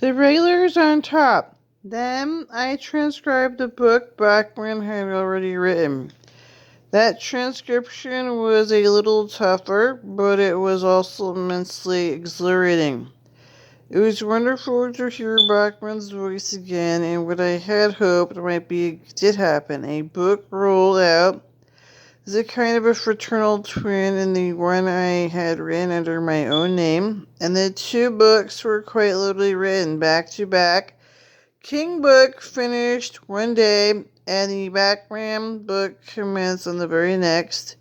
The regulars on top. Then I transcribed the book Bachman had already written. That transcription was a little tougher, but it was also immensely exhilarating. It was wonderful to hear Bachman's voice again, and what I had hoped did happen. A book rolled out as a kind of a fraternal twin in the one I had written under my own name, and the two books were quite literally written back to back. King book finished one day, and the Bachman book commenced on the very next.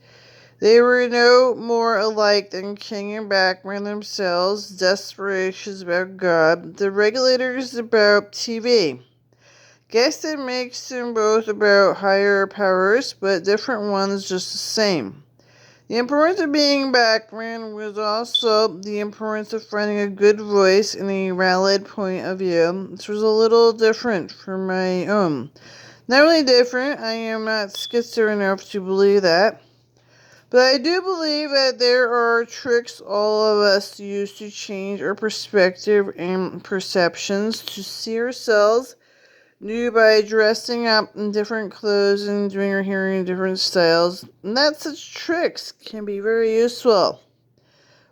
They were no more alike than King and Bachman themselves, desperations about God, the regulators about TV. Guess that makes them both about higher powers, but different ones just the same. The importance of being Bachman was also the importance of finding a good voice and a valid point of view. This was a little different from my own. Not really different, I am not schizo enough to believe that. But I do believe that there are tricks all of us use to change our perspective and perceptions, to see ourselves new by dressing up in different clothes and doing our hair in different styles. And that such tricks can be very useful.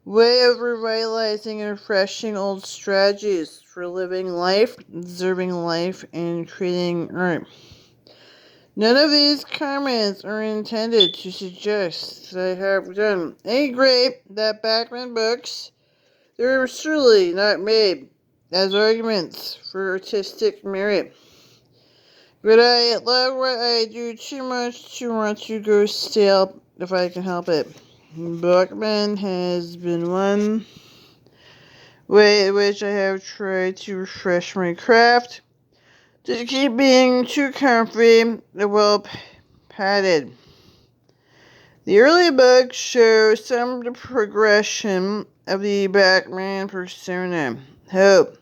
Way of revitalizing and refreshing old strategies for living life, observing life, and creating art. None of these comments are intended to suggest that I have done any great that Bachman books. They're surely not made as arguments for artistic merit. But I love what I do too much to want to go stale if I can help it. Bachman has been one way in which I have tried to refresh my craft. To keep being too comfy and well padded. The early books show some of the progression of the Bachman persona, hope.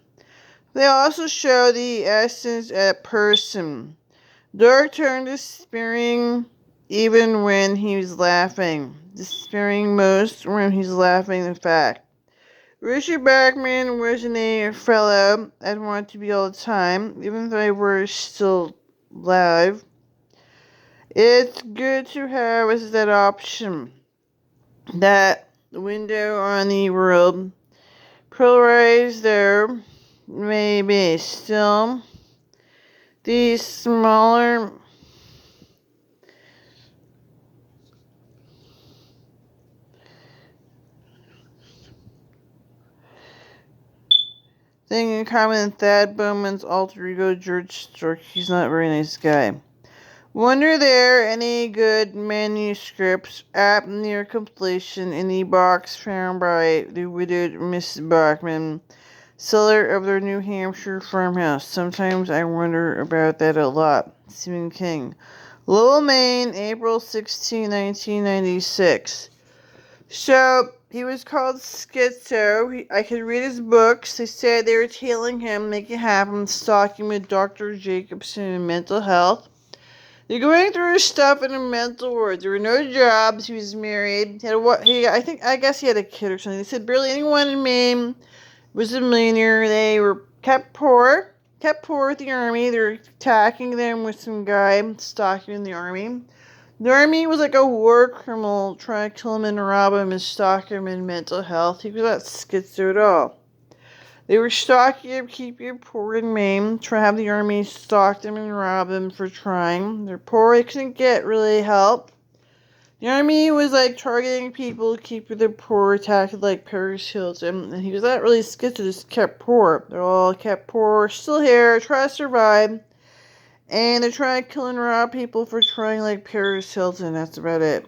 They also show the essence of person. Dark turned despairing even when he was laughing. Despairing most when he's laughing, in fact. Richard Bachman wasn't a fellow I'd want to be all the time, even if I were still alive. It's good to have as that option, that window on the world. Polarized there may be, still, the smaller thing in common with Thad Bowman's alter ego, George Stork. He's not a very nice guy. Wonder there any good manuscripts at near completion in the box found by the widowed Miss Bachman, seller of their New Hampshire farmhouse. Sometimes I wonder about that a lot. Stephen King. Lowell, Maine, April 16, 1996. So, he was called Schizo. I could read his books. They said they were tailing him, making it happen, stalking with Dr. Jacobson in mental health. They're going through his stuff in a mental ward. There were no jobs. He was married. I guess he had a kid or something. They said barely anyone in Maine was a millionaire. They were kept poor with the army. They're attacking them with some guy stalking in the army. The army was like a war criminal trying to kill him and rob him and stalk him in mental health. He was not schizo at all. They were stalking him, keeping him poor and maimed, trying to have the army stalk them and rob them for trying. They're poor, they couldn't get really help. The army was like targeting people, keeping them poor, attacking like Paris Hilton, and he was not really schizo, just kept poor. They're all kept poor, still here, trying to survive. And they're trying to kill and rob people for trying like Paris Hilton. That's about it.